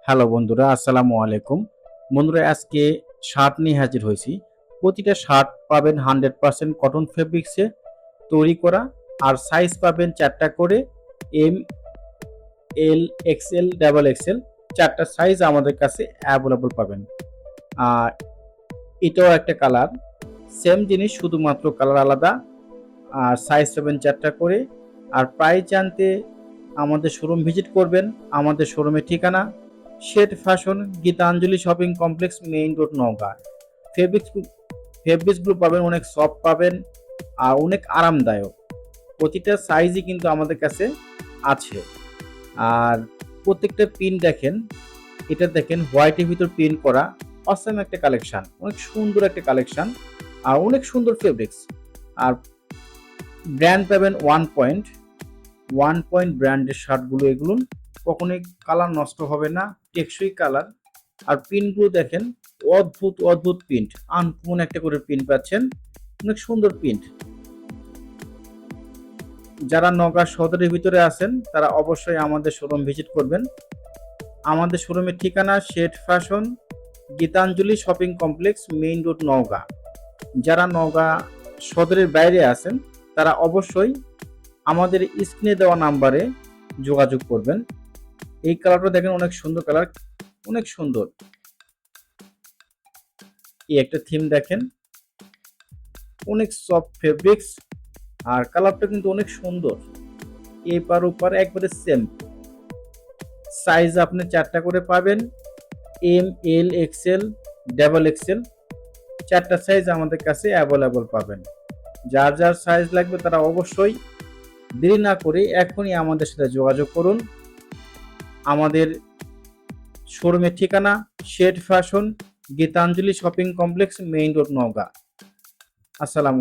Hello বন্ধুরা, আসসালামু আলাইকুম। বন্ধুরা, আজকে শার্ট নিয়ে হাজির হয়েছি। প্রতিটা শার্ট পাবেন 100% কটন ফেব্রিক্সে তৈরি করা। আর সাইজ পাবেন 4টা করে, এম, এল, এক্সএল, ডাবল এক্সএল। 4টা সাইজ আমাদের কাছে অ্যাভেলেবল পাবেন। আর এটাও একটা কালার, সেম জিনিস, শুধুমাত্র কালার আলাদা। আর সাইজ পাবেন 4টা করে। আর প্রাইস জানতে আমাদের শোরুম ভিজিট করবেন। আমাদের শোরুমের ঠিকানা shade fashion, Gitanjali shopping complex, main road, Naogaon. Fabrics ফেব্রিক্সগুলো পাবেন অনেক সফট পাবেন আর অনেক আরামদায়ক। প্রতিটা সাইজই কিন্তু আমাদের কাছে আছে। আর প্রত্যেকটা প্রিন্ট দেখেন, এটা দেখেন হোয়াইটের ভিতর প্রিন্ট করা, অসাম একটা কালেকশন, অনেক সুন্দর একটা কালেকশন আর অনেক সুন্দর ফেব্রিক্স। আর ব্র্যান্ড পাবেন ওয়ান পয়েন্ট ব্র্যান্ডের শার্টগুলো, এগুলো কখনোই কালার নষ্ট হবে না, টেকসই কালার। আর প্রিন্টগুলো দেখেন, অদ্ভুত অদ্ভুত প্রিন্ট, আনকমন একটা করে প্রিন্ট পাচ্ছেন, অনেক সুন্দর প্রিন্ট। যারা নওগাঁ সদরের ভিতরে আছেন তারা অবশ্যই আমাদের শোরুম ভিজিট করবেন। আমাদের শোরুমের ঠিকানা shade fashion, Gitanjali shopping complex, main road, Naogaon. যারা নওগাঁ সদরের বাইরে আছেন তারা অবশ্যই আমাদের স্ক্রিনে দেওয়া নাম্বারে যোগাযোগ করবেন। এই কালারটা দেখেন, অনেক সুন্দর কালার, অনেক সুন্দর। এই একটা থিম দেখেন, অনেক সফট ফেব্রিক্স আর কালারটা কিন্তু অনেক সুন্দর। এপার ওপার একবারে সেম। সাইজ আপনি 4টা করে পাবেন, এম, এল, এক্সএল, ডাবল এক্সএল। 4টা সাইজ আমাদের কাছে অ্যাভেলেবল পাবেন। যার যার সাইজ লাগবে তারা অবশ্যই দেরি না করে এখনই আমাদের সাথে যোগাযোগ করুন। আমাদের শোরুমের ঠিকানা shade fashion, Gitanjali shopping complex, main road, Naogaon. আসসালামু